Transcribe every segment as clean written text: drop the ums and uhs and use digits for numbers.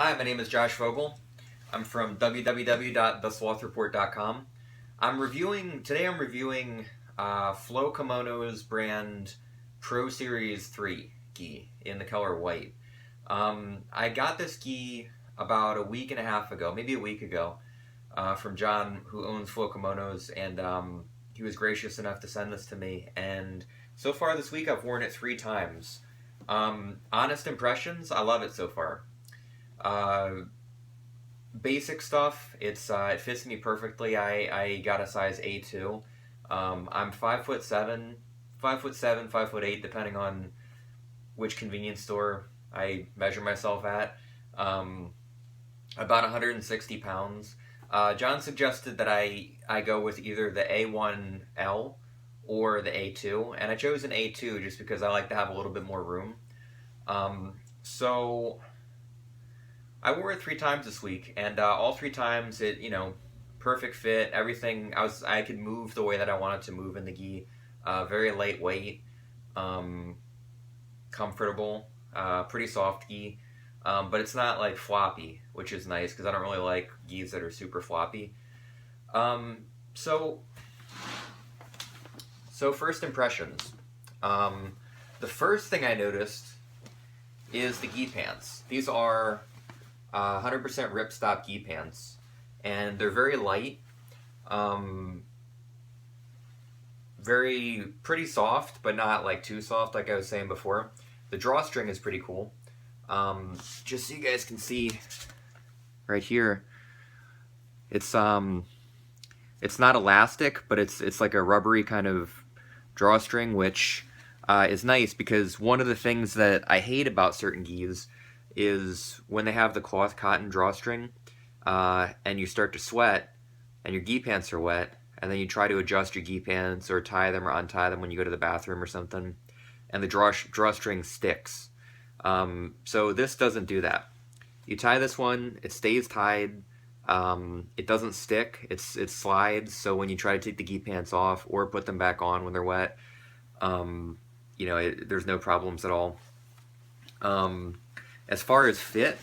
Hi, my name is Josh Vogel. I'm from www.theslothreport.com. Today I'm reviewing Flow Kimonos brand Pro Series 3 gi in the color white. I got this gi about a week and a half ago, maybe a week ago, from Jon, who owns Flow Kimonos, and he was gracious enough to send this to me. And so far this week I've worn it 3 times. Honest impressions, I love it so far. Uh, Basic stuff. It fits me perfectly. I got a size A2. I'm 5'7", 5'7", 5'8", depending on which convenience store I measure myself at. About 160 pounds. Jon suggested that I go with either the A1L or the A2, and I chose an A2 just because I like to have a little bit more room. So I wore it 3 times this week, and all 3 times perfect fit. Everything I could move the way that I wanted to move in the gi. Very lightweight, comfortable, pretty soft gi. But it's not like floppy, which is nice because I don't really like gis that are super floppy. So first impressions. The first thing I noticed is the gi pants. These are 100% ripstop gi pants, and they're very light, pretty soft, but not like too soft like I was saying before. The drawstring is pretty cool. Just so you guys can see right here, it's not elastic, but it's like a rubbery kind of drawstring, which is nice because one of the things that I hate about certain gis is when they have the cloth cotton drawstring and you start to sweat and your gi pants are wet, and then you try to adjust your gi pants or tie them or untie them when you go to the bathroom or something, and the drawstring sticks. So this doesn't do that. You tie this one, it stays tied, it doesn't stick, it slides, so when you try to take the gi pants off or put them back on when they're wet, there's no problems at all. As far as fit,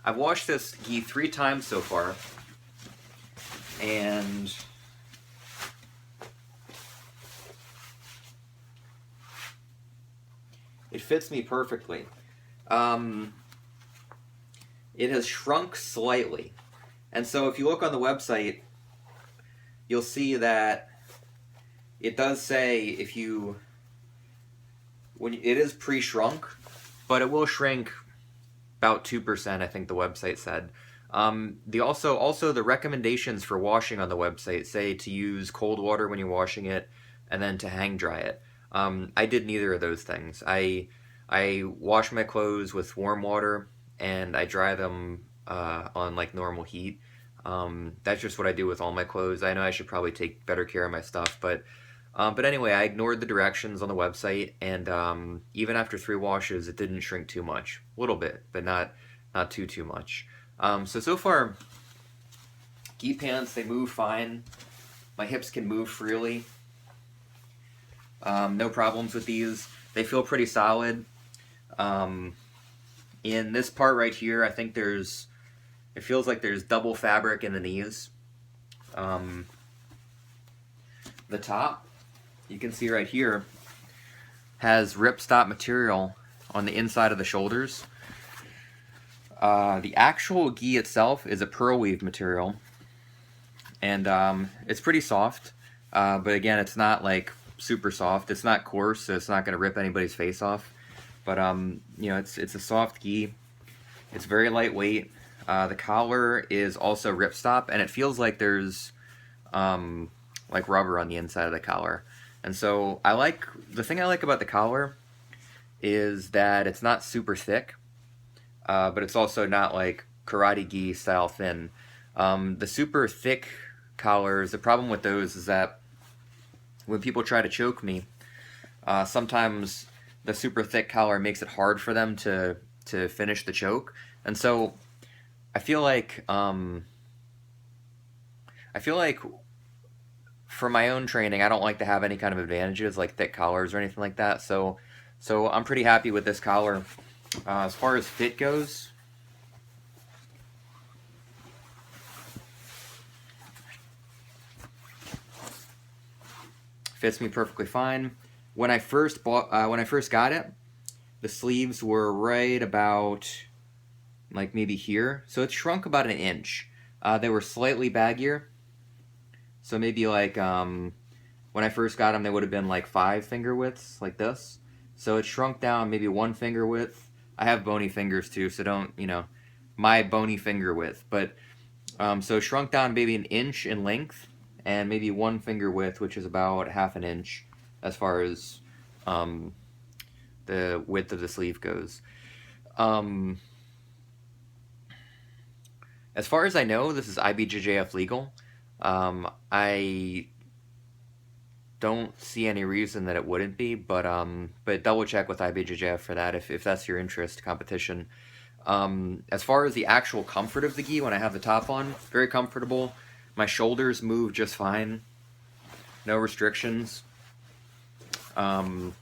I've washed this gi 3 times so far, and it fits me perfectly. It has shrunk slightly, and so if you look on the website, you'll see that it does say it is pre-shrunk, but it will shrink about 2%, I think the website said. Also the recommendations for washing on the website say to use cold water when you're washing it, and then to hang dry it. I did neither of those things. I wash my clothes with warm water, and I dry them on like normal heat. That's just what I do with all my clothes. I know I should probably take better care of my stuff, but anyway, I ignored the directions on the website, and even after 3 washes, it didn't shrink too much. A little bit, but not too much. So far, gi pants, they move fine. My hips can move freely. No problems with these. They feel pretty solid. In this part right here, I think it feels like there's double fabric in the knees. The top, you can see right here, has ripstop material on the inside of the shoulders. The actual gi itself is a pearl weave material, and it's pretty soft, but again, it's not like super soft. It's not coarse, so it's not going to rip anybody's face off. But it's a soft gi. It's very lightweight. The collar is also ripstop, and it feels like there's like rubber on the inside of the collar. And so the thing I like about the collar is that it's not super thick, but it's also not like karate gi style thin. The super thick collars, the problem with those is that when people try to choke me, sometimes the super thick collar makes it hard for them to finish the choke. And so I feel like for my own training, I don't like to have any kind of advantages like thick collars or anything like that. So I'm pretty happy with this collar. As far as fit goes, fits me perfectly fine. When I first got it, the sleeves were right about like maybe here, so it shrunk about an inch. They were slightly baggier, so maybe like when I first got them, they would have been like 5 finger widths, like this. So it shrunk down maybe 1 finger width. I have bony fingers too, so don't, my bony finger width. But so it shrunk down maybe an inch in length and maybe 1 finger width, which is about half an inch as far as the width of the sleeve goes. As far as I know, this is IBJJF legal. I don't see any reason that it wouldn't be, but double check with IBJJF for that if that's your interest, competition. As far as the actual comfort of the gi, when I have the top on, very comfortable. My shoulders move just fine. No restrictions. On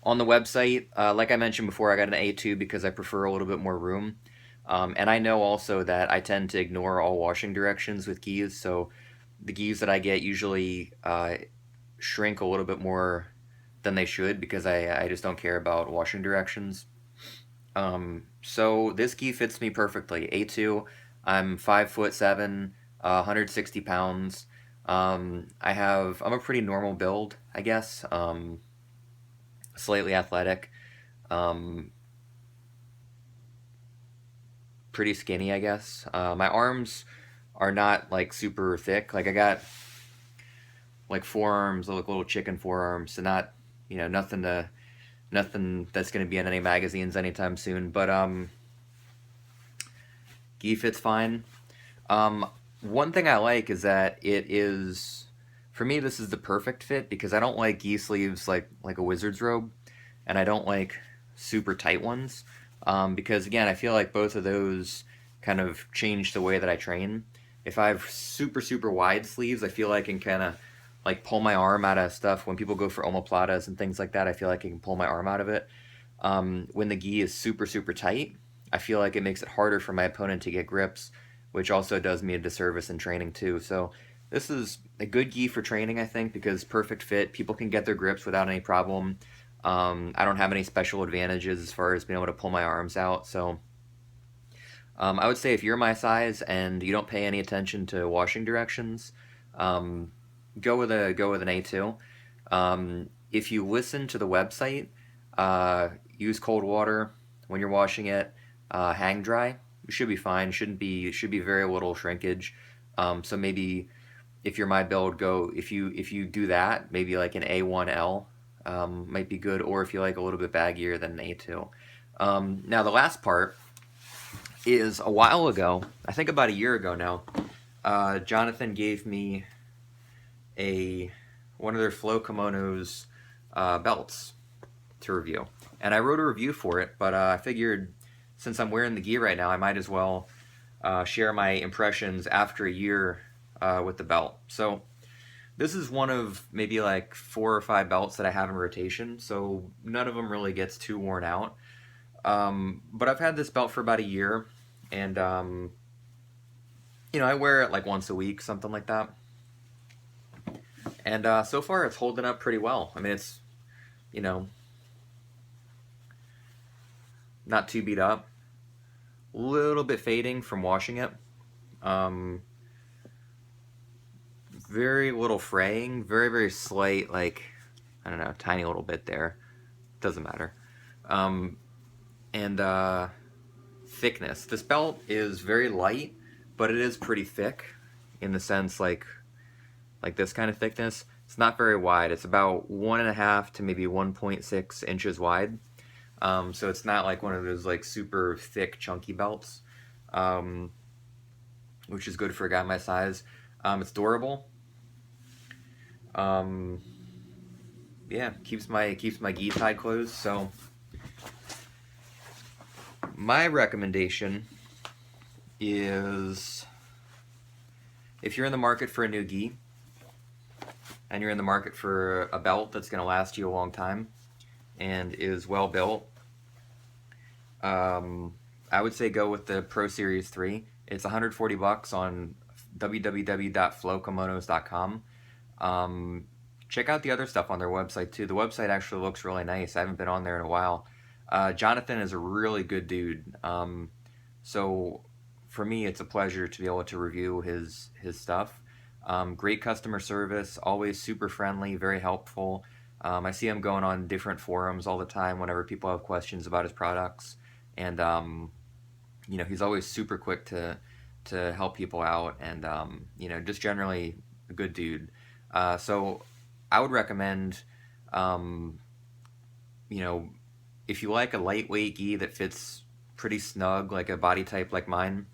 the website, like I mentioned before, I got an A2 because I prefer a little bit more room. And I know also that I tend to ignore all washing directions with gis, so the gis that I get usually shrink a little bit more than they should because I just don't care about washing directions. So this gi fits me perfectly. A2, I'm 5'7", 160 pounds. I'm a pretty normal build, I guess. Slightly athletic. Pretty skinny, I guess. My arms are not like super thick. Like I got like forearms, like little chicken forearms, so not, nothing that's gonna be in any magazines anytime soon. But gi fits fine. One thing I like is that for me, this is the perfect fit because I don't like gi sleeves like a wizard's robe, and I don't like super tight ones. Because again, I feel like both of those kind of change the way that I train. If I have super, super wide sleeves, I feel like I can kind of like pull my arm out of stuff. When people go for omoplatas and things like that, I feel like I can pull my arm out of it. When the gi is super, super tight, I feel like it makes it harder for my opponent to get grips, which also does me a disservice in training too. So this is a good gi for training, I think, because perfect fit. People can get their grips without any problem. I don't have any special advantages as far as being able to pull my arms out. So I would say if you're my size and you don't pay any attention to washing directions, go with an A2. If you listen to the website, use cold water when you're washing it. Hang dry. You should be fine. Should be very little shrinkage. So maybe if you're my build, if you do that, maybe like an A1L. Might be good, or if you like a little bit baggier than an A2. Now the last part is a while ago, I think about a year ago now, Jonathan gave me one of their Flow Kimonos belts to review. And I wrote a review for it, but I figured since I'm wearing the gi right now, I might as well share my impressions after a year with the belt. So this is one of maybe like 4 or 5 belts that I have in rotation, so none of them really gets too worn out. But I've had this belt for about a year, and I wear it like once a week, something like that. And so far it's holding up pretty well. I mean, it's, not too beat up. A little bit fading from washing it. Very little fraying, very, very slight, like, I don't know, tiny little bit there. Doesn't matter. And thickness. This belt is very light, but it is pretty thick in the sense like this kind of thickness. It's not very wide. It's about 1.5 to maybe 1.6 inches wide. So it's not like one of those like super thick, chunky belts, which is good for a guy my size. It's durable. Yeah, keeps my gi tied closed. So my recommendation is, if you're in the market for a new gi and you're in the market for a belt that's going to last you a long time and is well built, I would say go with the Pro Series 3. It's $140 on www.flowkimonos.com. check out the other stuff on their website too. The website actually looks really nice. I haven't been on there in a while. Jonathan is a really good dude. So for me, it's a pleasure to be able to review his stuff. Great customer service, always super friendly, very helpful. I see him going on different forums all the time whenever people have questions about his products, and you know, he's always super quick to help people out, and you know, just generally a good dude. So I would recommend, you know, if you like a lightweight gi that fits pretty snug, like a body type like mine,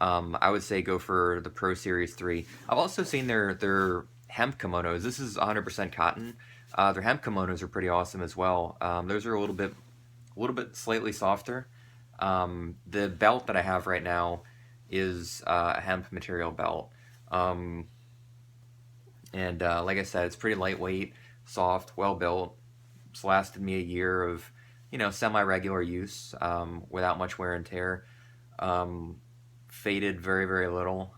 I would say go for the Pro Series 3. I've also seen their hemp kimonos. This is 100% cotton. Their hemp kimonos are pretty awesome as well. Those are a little bit slightly softer. The belt that I have right now is a hemp material belt. And like I said, it's pretty lightweight, soft, well built. It's lasted me a year of, you know, semi-regular use, without much wear and tear. Faded very, very little.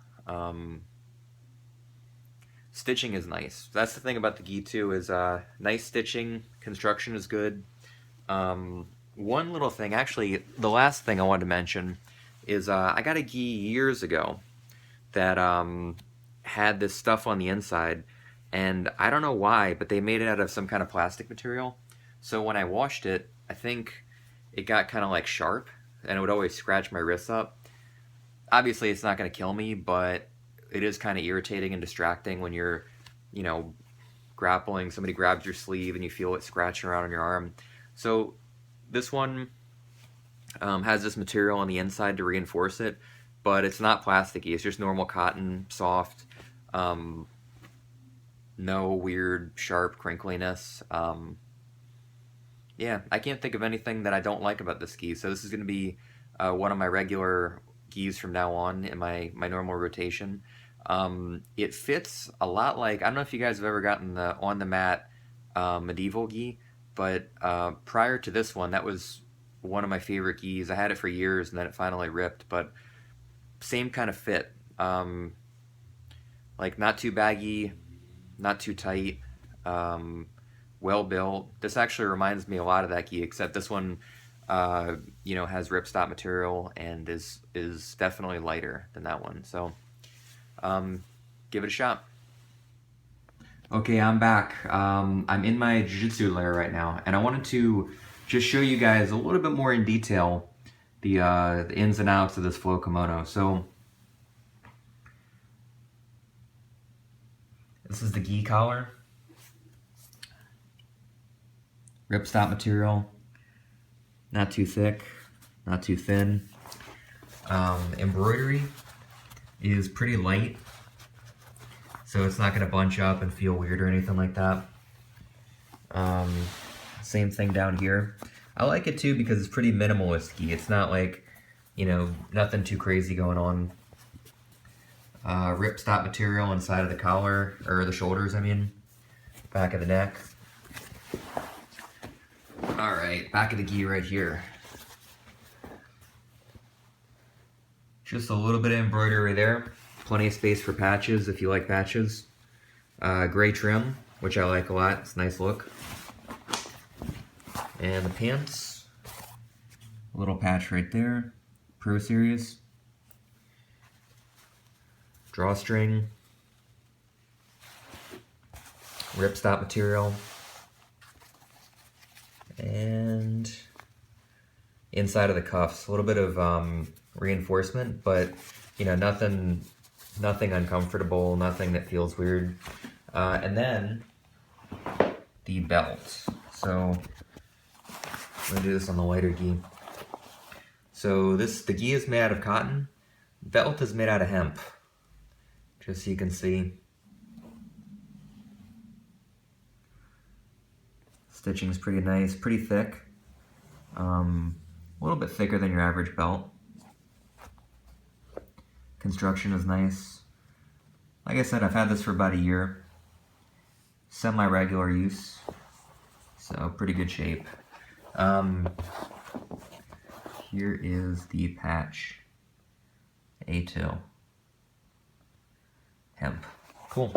Stitching is nice. That's the thing about the gi too, is nice stitching, construction is good. One little thing, actually, the last thing I wanted to mention is I got a gi years ago that had this stuff on the inside, and I don't know why, but they made it out of some kind of plastic material. So when I washed it, I think it got kind of like sharp, and it would always scratch my wrists up. Obviously, it's not going to kill me, but it is kind of irritating and distracting when you're, you know, grappling, somebody grabs your sleeve and you feel it scratching around on your arm. So this one has this material on the inside to reinforce it, but it's not plasticky. It's just normal cotton, soft, no weird, sharp crinkliness. Yeah, I can't think of anything that I don't like about this gi. So this is going to be one of my regular gis from now on in my normal rotation. It fits a lot like, I don't know if you guys have ever gotten the on the mat medieval gi, but prior to this one, that was one of my favorite gis. I had it for years and then it finally ripped, but same kind of fit. Like not too baggy, not too tight, well built. This actually reminds me a lot of that gi, except this one you know, has ripstop material and is definitely lighter than that one. So give it a shot. Okay, I'm back. I'm in my jiu-jitsu layer right now, and I wanted to just show you guys a little bit more in detail the ins and outs of this Flow kimono. So this is the gi collar. Ripstop material. Not too thick, not too thin. Embroidery is pretty light, so it's not going to bunch up and feel weird or anything like that. Same thing down here. I like it too because it's pretty minimalist gi. It's not like, you know, nothing too crazy going on. Ripstop material inside of the collar, or the shoulders, I mean. Back of the neck. Alright, back of the gi right here. Just a little bit of embroidery there. Plenty of space for patches if you like patches. Gray trim, which I like a lot. It's a nice look. And the pants. A little patch right there. Pro Series. Drawstring. Ripstop material. And inside of the cuffs, a little bit of reinforcement, but you know, nothing uncomfortable, nothing that feels weird. And then the belt. So I'm gonna do this on the lighter gi. So the gi is made out of cotton. Belt is made out of hemp. Just so you can see. Stitching is pretty nice, pretty thick. A little bit thicker than your average belt. Construction is nice. Like I said, I've had this for about a year. Semi-regular use, so pretty good shape. Here is the patch. A2. Hemp. Cool.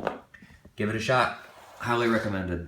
Give it a shot. Highly recommended.